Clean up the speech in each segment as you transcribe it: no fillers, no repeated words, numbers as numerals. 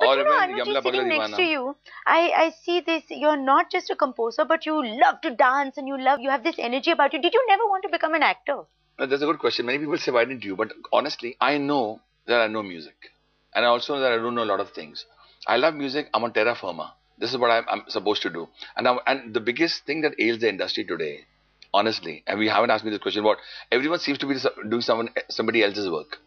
But or you know, even Anuj, Yamla Pagla sitting next Deewana. to you, I see this. You're not just a composer, but you love to dance and you have this energy about you. Did you never want to become an actor? That's a good question. Many people say, why didn't you? But honestly, I know that I know music. And I also know that I don't know a lot of things. I love music. I'm on terra firma. This is what I'm supposed to do. And the biggest thing that ails the industry today, honestly, and we haven't asked me this question, what everyone seems to be doing somebody else's work.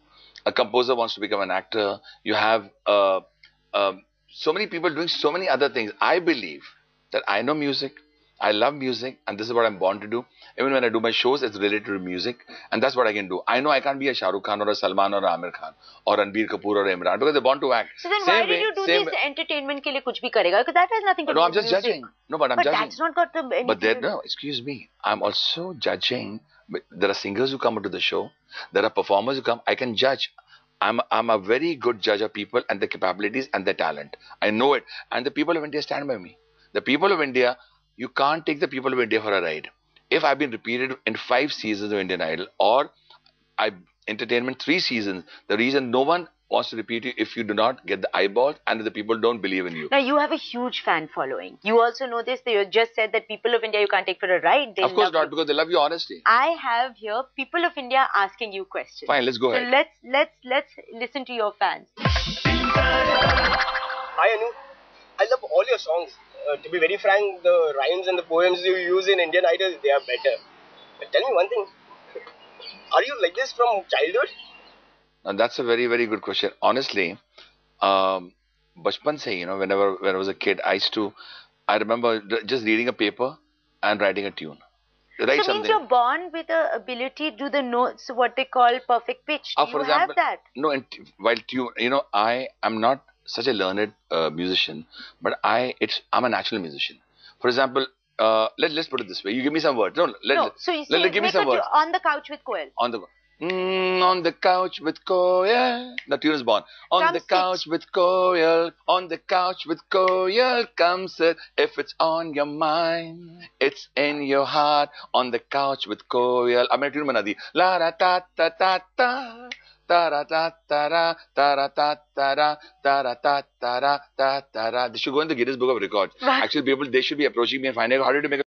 A composer wants to become an actor. You have so many people doing so many other things. I believe that I know music. I love music, and this is what I'm born to do. Even when I do my shows, it's related to music, and that's what I can do. I know I can't be a Shah Rukh Khan or a Salman or a Amir Khan or Ranbir Kapoor or Imran because they're born to act. So then why did you do this entertainment ke liye kuch bhi karega? Because that has nothing to do No, with I'm just music. judging. No, but I'm judging. But that's not got the anything But there, to do. no, excuse me. I'm also judging. There are singers who come into the show. There are performers who come. I can judge. I'm a very good judge of people and their capabilities and their talent. I know it. And the people of India stand by me. The people of India, you can't take the people of India for a ride. If I've been repeated in 5 seasons of Indian Idol or I entertainment 3 seasons, the reason no one wants to repeat you if you do not get the eyeballs and the people don't believe in you. Now you have a huge fan following. You also know this. You just said that people of India you can't take for a ride. Of course not, because they love your honesty. I have here people of India asking you questions. Fine, let's go ahead. So let's listen to your fans. Hi Anu, I love all your songs. To be very frank, the rhymes and the poems you use in Indian Idol, they are better. But tell me one thing. Are you like this from childhood? And that's a very, very good question. Honestly, bachpan se, when I was a kid, I remember just reading a paper and writing a tune. Write so means you're born with the ability to do the notes, what they call perfect pitch. Do for you example, have that? No, and while tune, I am not such a learned musician, but I'm a natural musician. For example, let's put it this way. You give me some words. Give me some words. On the couch with Koel. On the couch with Koel. The tune is born. On the couch with Koel. On the couch with Koel. Come sit. If it's on your mind, it's in your heart. On the couch with Koel. अब मैंने tune बना दी. La ra ta ta ta ta. Ta-ra ta ta-ra, ta-ra ta ta-ra, ta-ra ta ta-ra, ta ta-ra. This should go in the Guinness Book of Records. Actually, people, they should be approaching me and finding out how did you make a